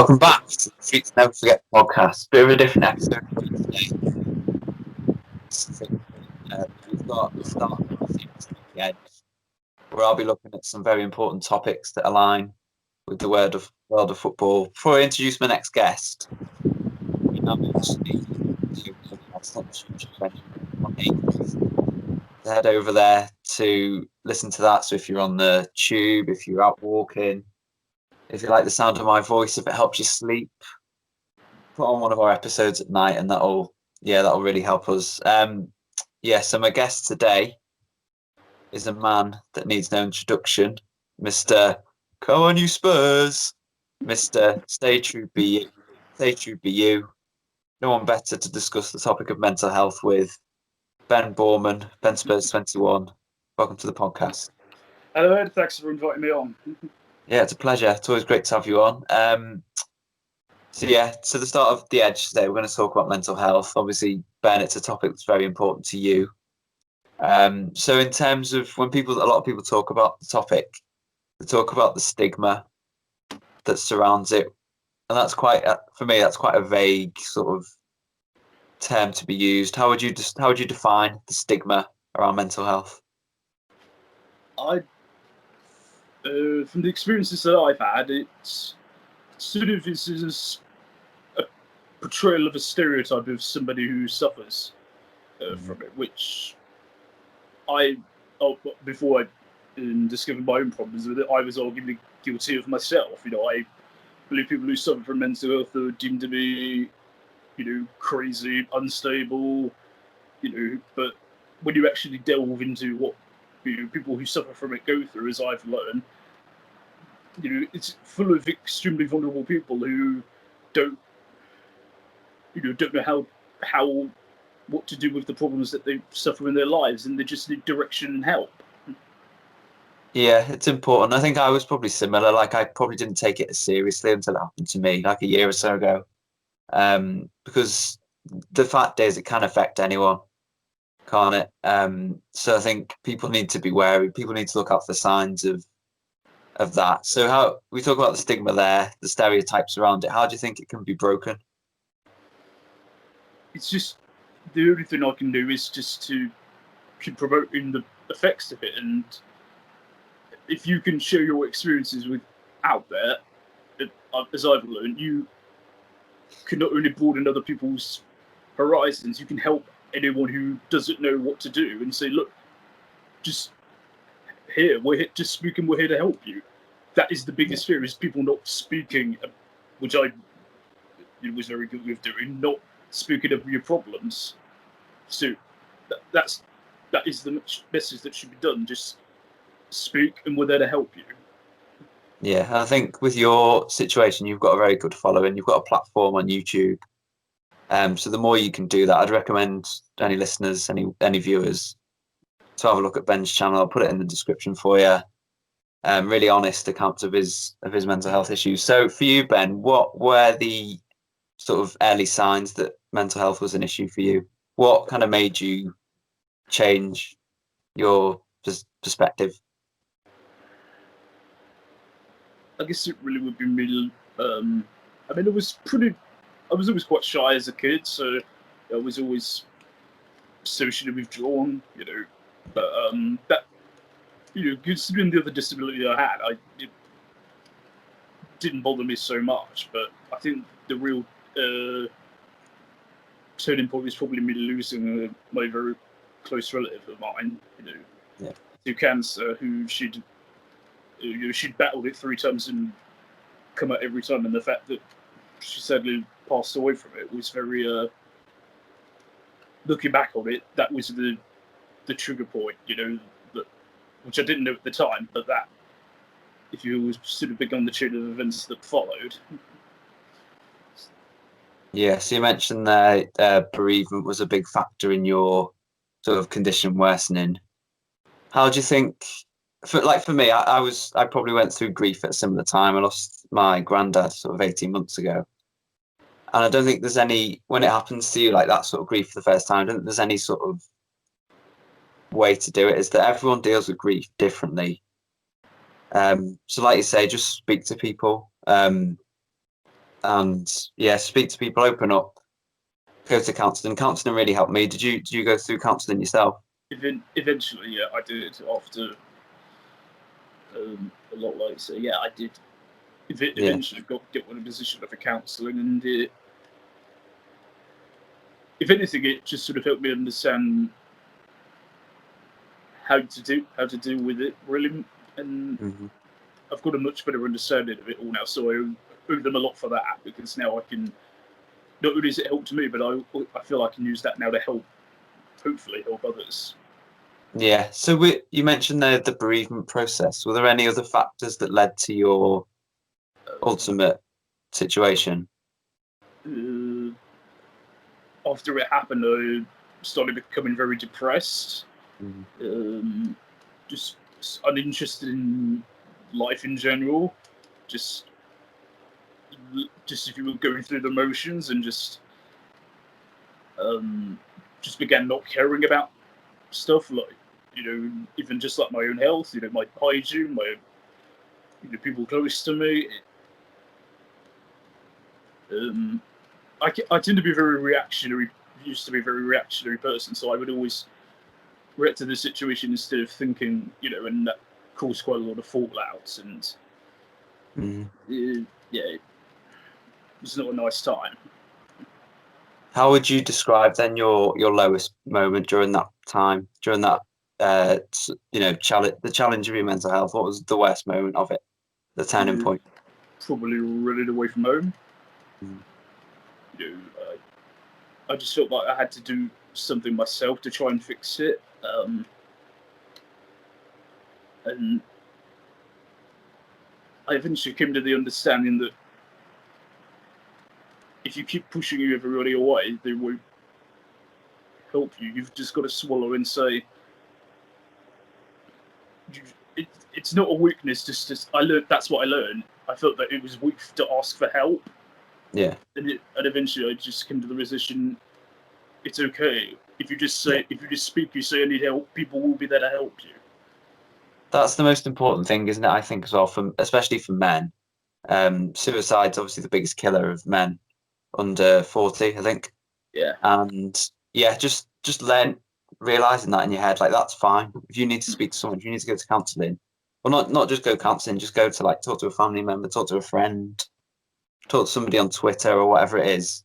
Welcome back to the Streets Never Forget podcast. Bit of a different episode today. We've got the start of the series at the end, where I'll be looking at some very important topics that align with the world of football. Before I introduce my next guest, head over there to listen to that. So if you're on the tube, if you're out walking, if you like the sound of my voice, if it helps you sleep, put on one of our episodes at night, and that'll really help us. So my guest today is a man that needs no introduction, Mr. Come on, you Spurs, Mr. Stay True Be You, Stay True Be You. No one better to discuss the topic of mental health with Ben Boorman, Benspurs21. Welcome to the podcast. Hello, Ed. Thanks for inviting me on. Yeah, it's a pleasure. It's always great to have you on. So the start of the Edge today, we're going to talk about mental health. Obviously, Ben, it's a topic that's very important to you. So in terms of when a lot of people talk about the topic, they talk about the stigma that surrounds it, and that's for me, that's quite a vague sort of term to be used. How would you define the stigma around mental health? From the experiences that I've had, it's sort of is a portrayal of a stereotype of somebody who suffers from it, which before I discovered my own problems with it, I was arguably guilty of myself. I believe people who suffer from mental health are deemed to be, crazy, unstable, but when you actually delve into what people who suffer from it go through, as I've learned, it's full of extremely vulnerable people who don't know what to do with the problems that they suffer in their lives, and they just need direction and help. Yeah, it's important. I think I was probably similar. Like, I probably didn't take it as seriously until it happened to me, like a year or so ago. Because the fact is, it can affect anyone, can't it? So I think people need to be wary. People need to look out for signs of that. So how we talk about the stigma there, the stereotypes around it. How do you think it can be broken? It's just the only thing I can do is just to keep promoting the effects of it, and if you can share your experiences out there, as I've learned, you can not only broaden other people's horizons, you can help anyone who doesn't know what to do and say, look, we're here, just speak, and we're here to help you. That is the biggest fear, is people not speaking, which I was very guilty of doing, not speaking of your problems. So that is the message that should be done. Just speak, and we're there to help you. Yeah, I think with your situation, you've got a very good following. You've got a platform on YouTube. So the more you can do that, I'd recommend any listeners, any viewers, to have a look at Ben's channel. I'll put it in the description for you. Really honest accounts of his mental health issues. So for you, Ben, what were the sort of early signs that mental health was an issue for you? What kind of made you change your perspective? I guess it really would be me. I was always quite shy as a kid, so I was always socially withdrawn, But that, considering the other disability I had, it didn't bother me so much. But I think the real turning point was probably me losing my very close relative of mine, to cancer, who she'd battled it 3 times and come out every time, and the fact that she sadly passed away from it was very. Looking back on it, that was the trigger point, which I didn't know at the time, but that, if you was sort of big on the chain of events that followed. Yeah, so you mentioned that bereavement was a big factor in your sort of condition worsening. How do you think? For me, I probably went through grief at a similar time. I lost my granddad sort of 18 months ago. And I don't think there's when it happens to you, like that sort of grief for the first time, I don't think there's any sort of way to do it. Is that everyone deals with grief differently. So like you say, just speak to people. and speak to people, open up, go to counselling. Counselling really helped me. Did you go through counselling yourself? Eventually, yeah, I did after a lot later. Yeah, I did. Eventually, get one in a position of a counselling, and if anything, it just sort of helped me understand how to deal with it really, and I've got a much better understanding of it all now. So I owe them a lot for that, because now I can, not only has it helped me, but I feel I can use that now to hopefully help others. Yeah. So you mentioned the bereavement process. Were there any other factors that led to your ultimate situation? After it happened, I started becoming very depressed. Just uninterested in life in general. Just if you were going through the motions, and just began not caring about stuff, like, even just like my own health, my hygiene, my people close to me. I tend to be very reactionary. Used to be a very reactionary person, so I would always react to the situation instead of thinking, and that caused quite a lot of fallouts, and yeah, it was not a nice time. How would you describe then your lowest moment during that time, during that the challenge of your mental health? What was the worst moment of it, the turning point? Probably running away from home. I just felt like I had to do something myself to try and fix it, and I eventually came to the understanding that if you keep pushing everybody away, they won't help you. You've just got to swallow and say, it's not a weakness. Just I learned. That's what I learned. I felt that it was weak to ask for help. Yeah. And eventually, I just came to the realization, it's okay if you just say, if you just speak, you say I need help. People will be there to help you. That's the most important thing, isn't it? I think as well, especially for men. Suicide's obviously the biggest killer of men under 40, I think. Yeah. And yeah, just realizing that in your head, like, that's fine. If you need to speak to someone, if you need to go to counselling, well, not just go counselling, just go to, like, talk to a family member, talk to a friend, talk to somebody on Twitter or whatever it is.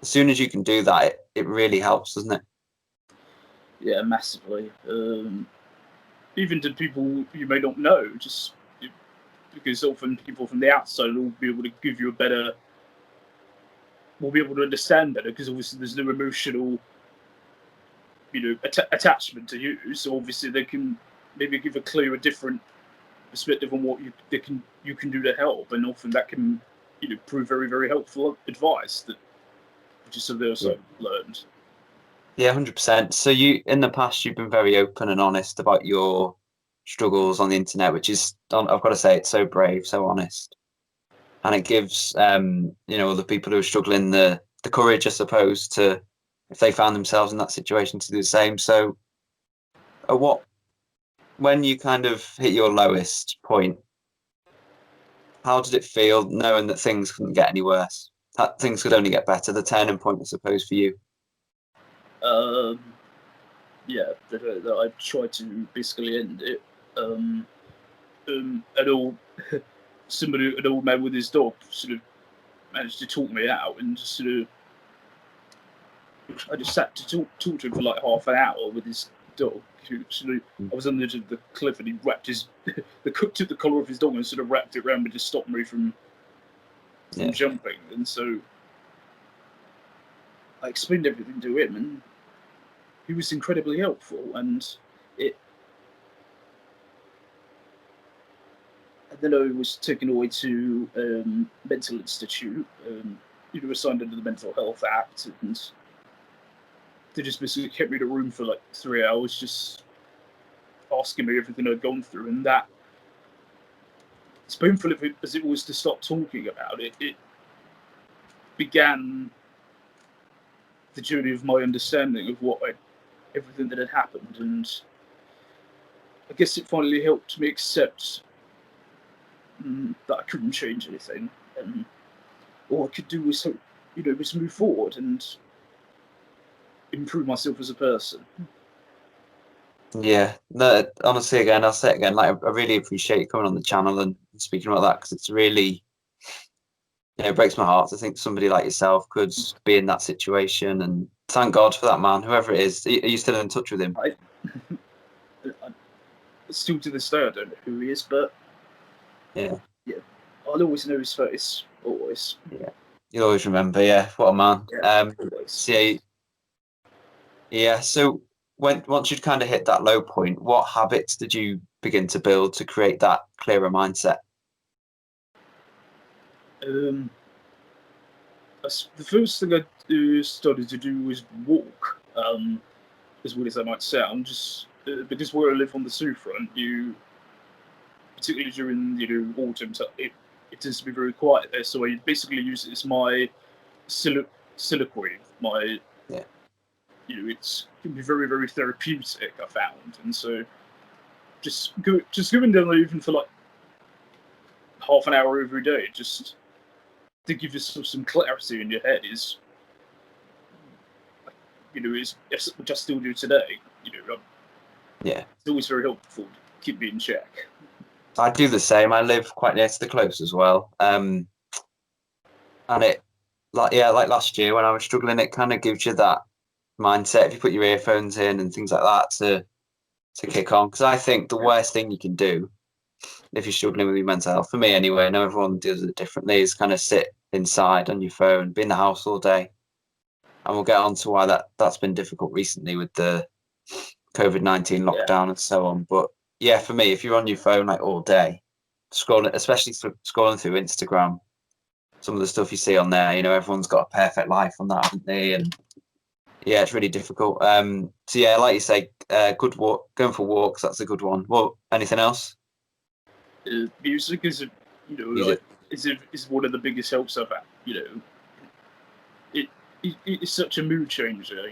As soon as you can do that, it really helps, doesn't it? Yeah, massively. Even to people you may not know, just because often people from the outside will be able to give you will be able to understand better, because obviously there's no emotional, attachment to you. So obviously they can maybe give a different perspective on what you can do to help, and often that can prove very, very helpful advice that which is something else I've learned. Yeah, 100%. So in the past, you've been very open and honest about your struggles on the internet, which is, I've got to say, it's so brave, so honest, and it gives other people who are struggling the courage, I suppose, to, if they found themselves in that situation, to do the same. So, when you kind of hit your lowest point, how did it feel knowing that things couldn't get any worse? That things could only get better. The turning point, I suppose, for you. Yeah, that I tried to basically end it. An an old man with his dog sort of managed to talk me out, and just sort of, I just sat to talk to him for like half an hour with his dog. I was on the edge of the cliff, and he wrapped the cook took the collar off his dog and sort of wrapped it around me to stop me from jumping. And so I explained everything to him, and he was incredibly helpful. And then I was taken away to mental institute, assigned under the Mental Health Act, and they just basically kept me in a room for like 3 hours, just asking me everything I'd gone through. And that, as painful as it was to stop talking about it, it began the journey of my understanding of everything that had happened. And I guess it finally helped me accept that I couldn't change anything. And all I could do was, was move forward and improve myself as a person. Yeah, no, honestly, again, I'll say it again. Like, I really appreciate you coming on the channel and speaking about that, because it's really, it breaks my heart to think somebody like yourself could be in that situation. And thank God for that man, whoever it is. Are you still in touch with him? I still to this day, I don't know who he is, but Yeah, I'll always know his face. Always. yeah. You'll always remember. Yeah, what a man. Yeah, always. So yeah. So once you'd kind of hit that low point, what habits did you begin to build to create that clearer mindset? The first thing I started to do was walk. As weird as that might sound, just because where I live on the seafront, particularly during autumn, it tends to be very quiet there. So I basically use it as my soliloquy. My Yeah. It can be very very therapeutic. I found, and so just going down there even for like half an hour every day, just to give yourself some clarity in your head is, which I still do today. Yeah. It's always very helpful to keep me in check. I do the same. I live quite near to the close as well. And it, like last year when I was struggling, it kind of gives you that mindset if you put your earphones in and things like that to kick on. Because I think the worst thing you can do if you're struggling with your mental health, for me anyway, I know everyone does it differently, is kind of sit inside on your phone, be in the house all day. And we'll get on to why that's been difficult recently with the COVID-19 lockdown and so on. But yeah, for me, if you're on your phone like all day, scrolling, especially scrolling through Instagram, some of the stuff you see on there, everyone's got a perfect life on that, haven't they? And yeah, it's really difficult. So yeah, like you say, good walk, going for walks, that's a good one. Well, anything else? Music is, Music. is one of the biggest helps I've had. It's such a mood changer.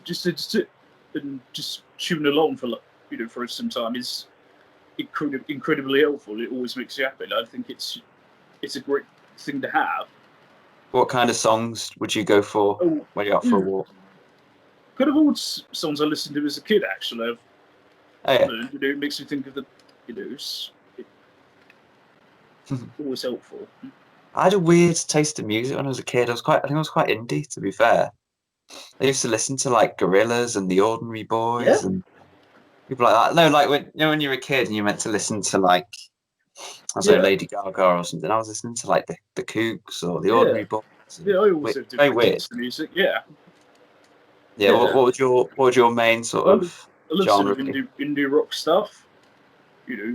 To sit and just tune along for for some time is incredibly helpful. It always makes you happy. I think it's a great thing to have. What kind of songs would you go for when you're out for a walk? Kind of old songs I listened to as a kid. Actually, Oh, yeah. it makes me think of the it's always helpful. I had a weird taste in music when I was a kid. I think I was quite indie, to be fair. I used to listen to like Gorillaz and the Ordinary Boys and people like that. No, like when you were a kid and you meant to listen to like, I don't know, Lady Gaga or something. I was listening to like the Kooks or the Ordinary Boys. Yeah, I always have Very different weird. tastes in music. Yeah. Yeah. What was your main sort of I love sort genre? of indie rock stuff.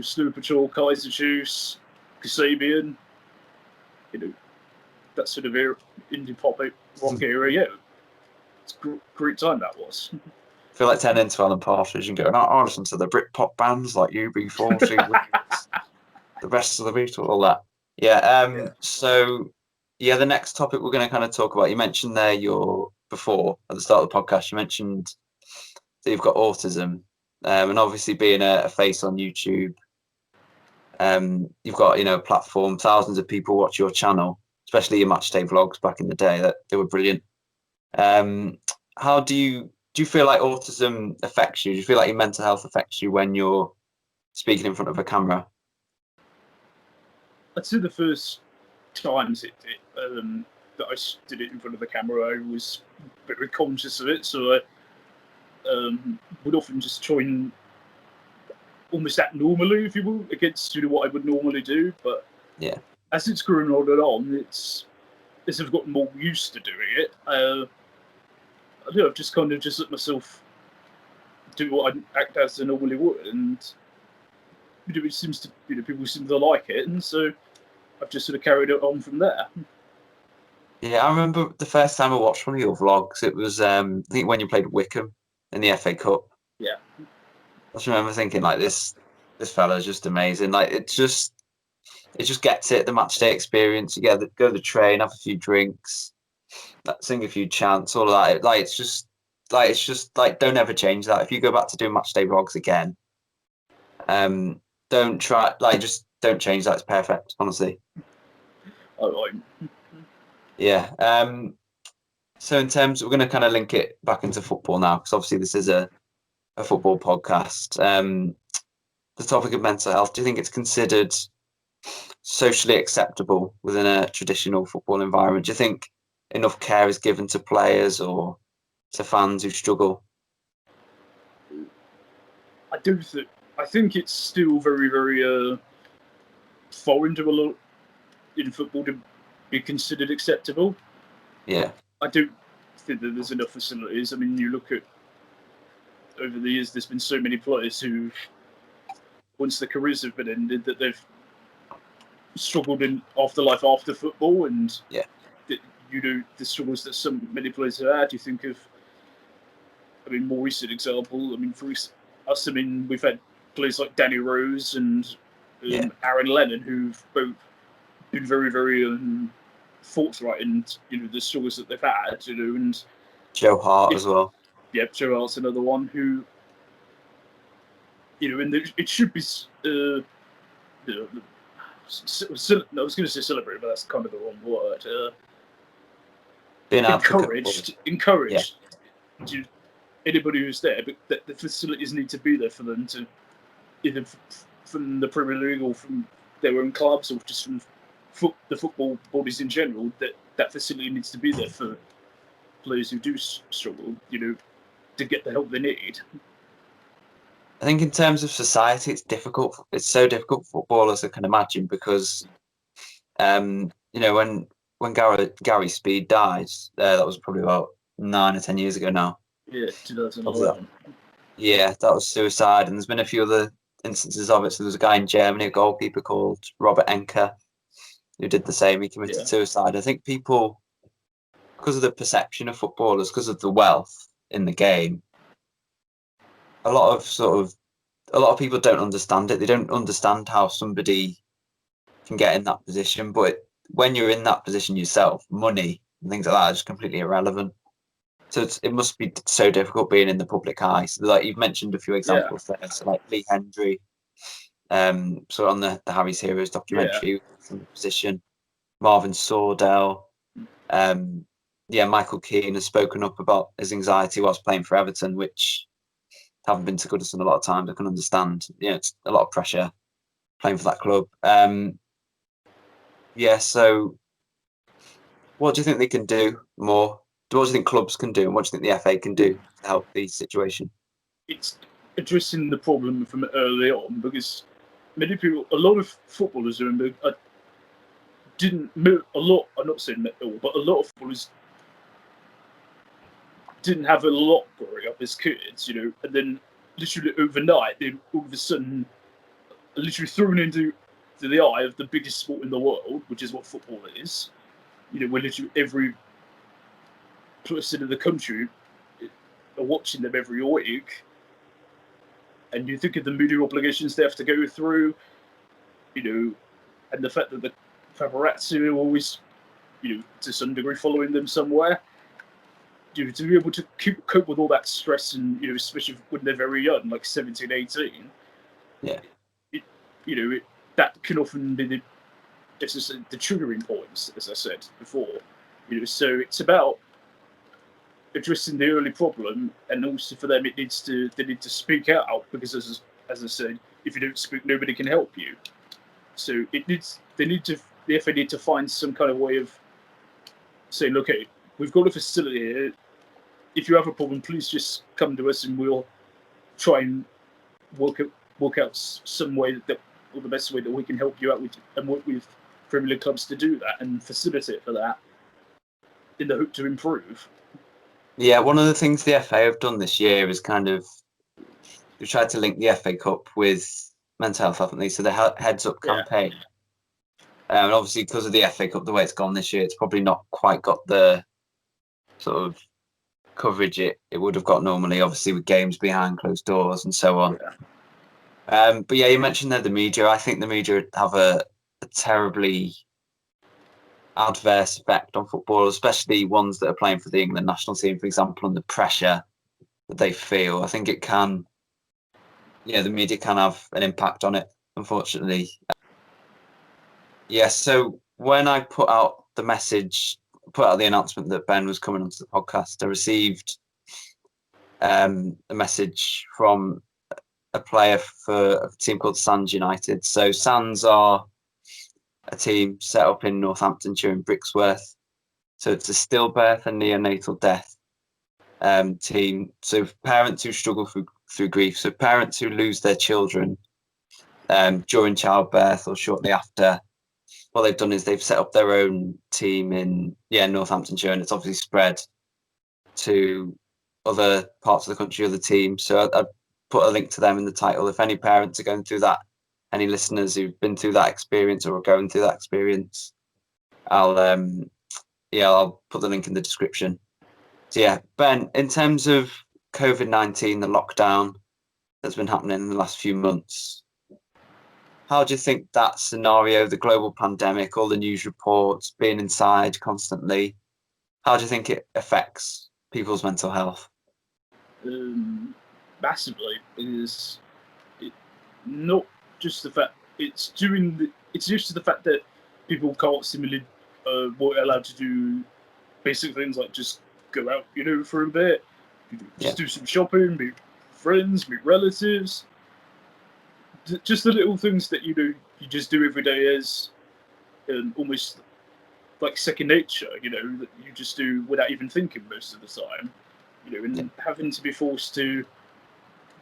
Snow Patrol, Kaiser Chiefs, Kasabian. That sort of indie pop rock era. Yeah, it's a great time that was. I feel like 10 into Alan Partridge and going, I listen to the Britpop bands like UB40, the rest of the Beatles, all that. Yeah. So, yeah, the next topic we're going to kind of talk about, you mentioned there before at the start of the podcast, you mentioned that you've got autism. And obviously being a face on YouTube, you've got, a platform, thousands of people watch your channel, especially your match day vlogs back in the day, that they were brilliant. How do you feel like autism affects you? Do you feel like your mental health affects you when you're speaking in front of a camera? I'd say the first times that I did it in front of the camera, I was very conscious of it. So I would often just try and almost act normally, if you will, against what I would normally do. But yeah, as it's grown on and on, as I've gotten more used to doing it, I don't know, I've just kind of just let myself do what I act as I normally would, and it seems to people seem to like it, and so I've just sort of carried it on from there. yeah. I remember the first time I watched one of your vlogs. It was I think when you played Wickham in the FA Cup. Yeah, I just remember thinking like this fella's just amazing. Like it just gets it. The match day experience. You go to the train, have a few drinks, sing a few chants, all of that. Like it's just like don't ever change that. If you go back to doing match day vlogs again, don't try just don't change that. It's perfect, honestly. Yeah. So in terms, we're going to kind of link it back into football now, because obviously this is a football podcast. The topic of mental health, do you think it's considered socially acceptable within a traditional football environment? Do you think enough care is given to players or to fans who struggle? I think it's still very, very foreign to a lot in football to be considered acceptable. Yeah. I don't think that there's enough facilities. I mean, you look at over the years, there's been so many players who, once their careers have been ended, that they've struggled in afterlife after football, and Yeah. The struggles that so many players have had. You think of, I mean, more recent example. I mean, for us, I mean, we've had players like Danny Rose and Aaron Lennon who've both been very, very forthright in the struggles that they've had. And Joe Hart as well. Yeah, Joe Hart's another one who, and it should be. I was going to say celebrated, but that's kind of the wrong word. Being encouraged. Yeah. Anybody who's there, but the facilities need to be there for them to, either from the Premier League or from their own clubs or just from the football bodies in general. That facility needs to be there for players who do struggle, to get the help they need. I think in terms of society, it's difficult. It's so difficult for footballers, I can imagine, because when Gary Speed died, that was probably about 9 or 10 years ago now. Yeah, 2011. Yeah, that was suicide, and there's been a few other instances of it. So there's a guy in Germany, a goalkeeper called Robert Enke, who did the same. He committed suicide. I think people, because of the perception of footballers, because of the wealth in the game, a lot of people don't understand it. They don't understand how somebody can get in that position. But when you're in that position yourself, money and things like that are just completely irrelevant. So it must be so difficult being in the public eye. So like you've mentioned a few examples there, so like Lee Hendry, so on the Harry's Heroes documentary from the position, Marvin Sordell, Michael Keane has spoken up about his anxiety whilst playing for Everton, which haven't been to Goodison a lot of times. I can understand. It's a lot of pressure playing for that club. So what do you think they can do more? What do you think clubs can do, and what do you think the FA can do to help the situation? It's addressing the problem from early on, because a lot of footballers didn't move a lot. I'm not saying that all, but a lot of footballers didn't have a lot growing up as kids, and then literally overnight, they all of a sudden are literally thrown into the eye of the biggest sport in the world, which is what football is. Where literally every person in the country are watching them every week, and you think of the media obligations they have to go through, and the fact that the paparazzi are always, to some degree following them somewhere. To be able to cope with all that stress, and especially when they're very young, like 17, 18, that can often be the triggering points, as I said before. So it's about addressing the early problem, and also for them, they need to speak out, because as I said, if you don't speak, nobody can help you. So the FA need to find some kind of way of saying, okay, we've got a facility here. If you have a problem, please just come to us, and we'll try and work out some way or the best way that we can help you out with, and work with Premier League clubs to do that and facilitate for that, in the hope to improve. Yeah, one of the things the FA have done this year is they've tried to link the FA Cup with mental health, haven't they? So the Heads Up campaign. And obviously, because of the FA Cup, the way it's gone this year, it's probably not quite got the sort of coverage it would have got normally, obviously with games behind closed doors and so on. But you mentioned there the media. I think the media have a terribly adverse effect on footballers, especially ones that are playing for the England national team, for example, and the pressure that they feel. I think it can, the media can have an impact on it, unfortunately. So when I put out the announcement that Ben was coming onto the podcast, I received a message from a player for a team called Sands United. So Sands are a team set up in Northamptonshire in Brixworth. So it's a stillbirth and neonatal death team. So parents who struggle through grief. So parents who lose their children during childbirth or shortly after. What they've done is they've set up their own team in Northamptonshire, and it's obviously spread to other parts of the country, other teams. So I put a link to them in the title. If any parents are going through that, any listeners who've been through that experience or are going through that experience, I'll put the link in the description. So yeah, Ben, in terms of COVID-19, the lockdown that's been happening in the last few months, how do you think that scenario, the global pandemic, all the news reports, being inside constantly, how do you think it affects people's mental health? Massively, because not just the fact it's just to the fact that people can't similarly weren't allowed to do basic things like just go out, for a bit, just do some shopping, meet friends, meet relatives, just the little things that you just do every day as almost like second nature, that you just do without even thinking most of the time, and having to be forced to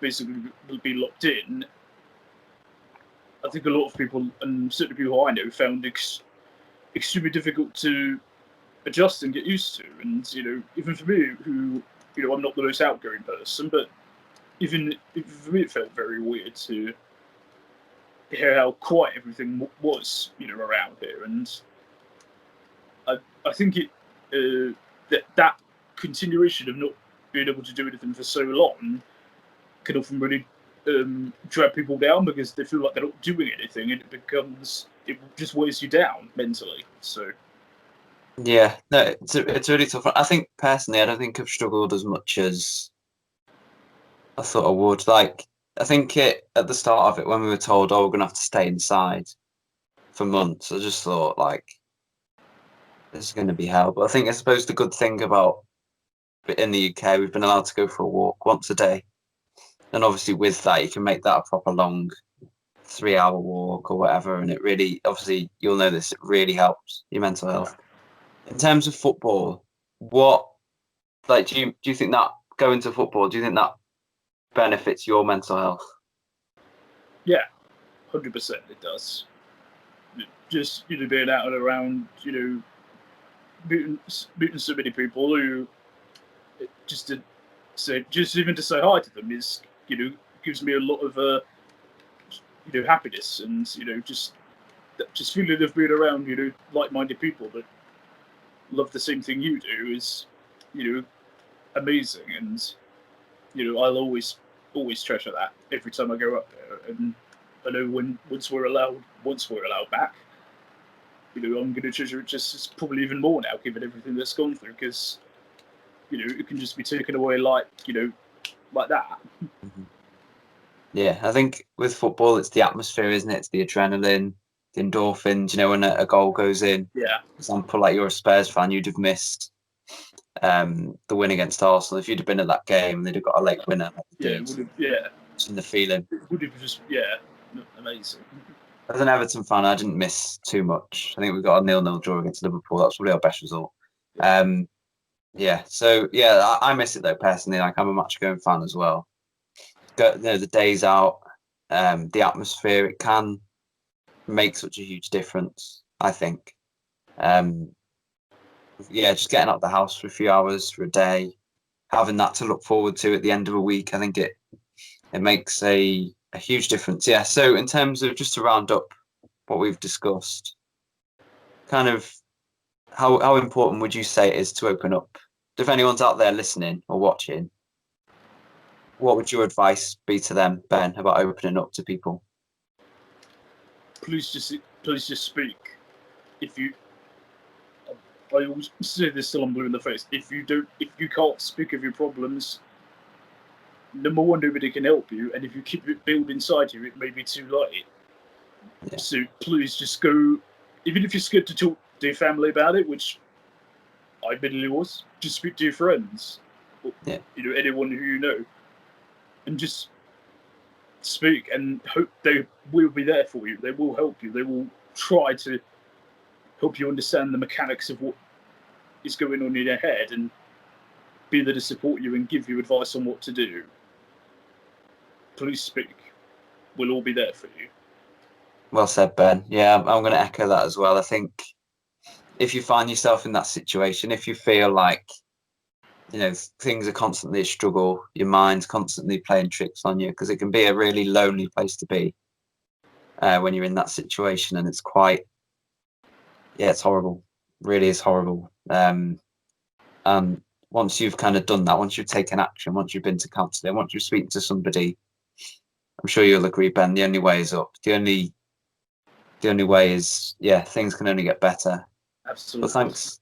basically be locked in. I think a lot of people, and certainly people I know, found extremely difficult to adjust and get used to. And even for me, who I'm not the most outgoing person, but even for me, it felt very weird to hear how quiet everything was, around here. And I think that continuation of not being able to do anything for so long can often really drag people down because they feel like they're not doing anything, and it just weighs you down mentally. So yeah, no, it's really tough. I think personally, I don't think I've struggled as much as I thought I would. Like, I think at the start of it, when we were told, "Oh, we're gonna have to stay inside for months," I just thought, like, this is going to be hell. But I suppose the good thing about in the UK, we've been allowed to go for a walk once a day, and obviously with that, you can make that a proper long 3-hour walk or whatever, and it really, obviously, you'll know this, it really helps your mental health. In terms of football, do you think that going to football, do you think that benefits your mental health? Yeah, 100% it does. Just being out and around, meeting so many people who just even to say hi to them is gives me a lot of happiness, and just feeling of being around like-minded people that love the same thing you do is amazing. And I'll always treasure that every time I go up there. And I know once we're allowed back, I'm going to treasure it just probably even more now, given everything that's gone through, because it can just be taken away like that. Mm-hmm. Yeah, I think with football, it's the atmosphere, isn't it? It's the adrenaline, the endorphins. When a goal goes in. Yeah. For example, like you're a Spurs fan, you'd have missed the win against Arsenal. If you'd have been at that game, they'd have got a late winner. It would have. Yeah. In the feeling. It would have just amazing. As an Everton fan, I didn't miss too much. I think we got a 0-0 draw against Liverpool. That's probably our best result. So I miss it though personally. Like, I'm a match going fan as well. The days out, the atmosphere, it can make such a huge difference, I think. Just getting out of the house for a few hours, for a day, having that to look forward to at the end of a week, I think it makes a huge difference. Yeah. So in terms of, just to round up what we've discussed, kind of how important would you say it is to open up? If anyone's out there listening or watching, what would your advice be to them, Ben, about opening up to people? Please just speak. I always say this till I'm blue in the face. If you can't speak of your problems, number one, nobody can help you, and if you keep it built inside you, it may be too late. Yeah. So please just go even if you're scared to talk to your family about it, which I admittedly was, just speak to your friends, or, anyone who you know, and just speak and hope they will be there for you. They will help you. They will try to help you understand the mechanics of what is going on in your head and be there to support you and give you advice on what to do. Please speak. We'll all be there for you. Well said, Ben. Yeah, I'm going to echo that as well. I think if you find yourself in that situation, if you feel like, things are constantly a struggle, your mind's constantly playing tricks on you, because it can be a really lonely place to be when you're in that situation, and it's quite, it's horrible. Really is horrible. And once you've kind of done that, once you've taken action, once you've been to counselling, once you're speaking to somebody, I'm sure you'll agree, Ben, the only way is up. The only way is, things can only get better. Absolutely. But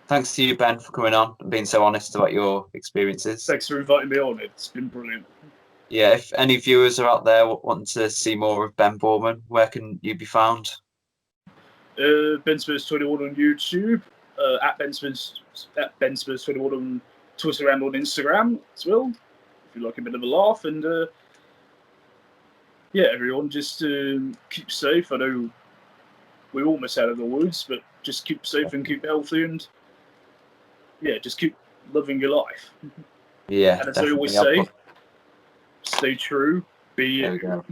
thanks to you, Ben, for coming on and being so honest about your experiences. Thanks for inviting me on. It's been brilliant. Yeah, if any viewers are out there wanting to see more of Ben Boorman, where can you be found? Benspurs21 on YouTube, at Benspurs21 on Twitter and on Instagram as well, if you like a bit of a laugh. And everyone just keep safe. I know we're almost out of the woods, but just keep safe and keep healthy, and just keep living your life. Yeah, and as I always say, stay true, be you.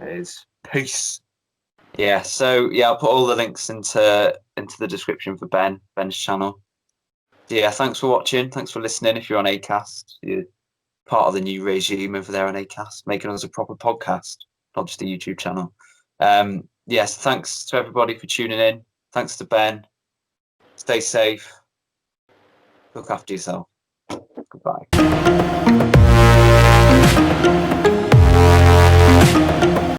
It is. Peace. Yeah, so I'll put all the links into the description for Ben's channel. Yeah, thanks for watching. Thanks for listening. If you're on Acast, you're part of the new regime over there on Acast, making us a proper podcast, not just a YouTube channel. Yes, thanks to everybody for tuning in. Thanks to Ben. Stay safe. Look after yourself. Goodbye.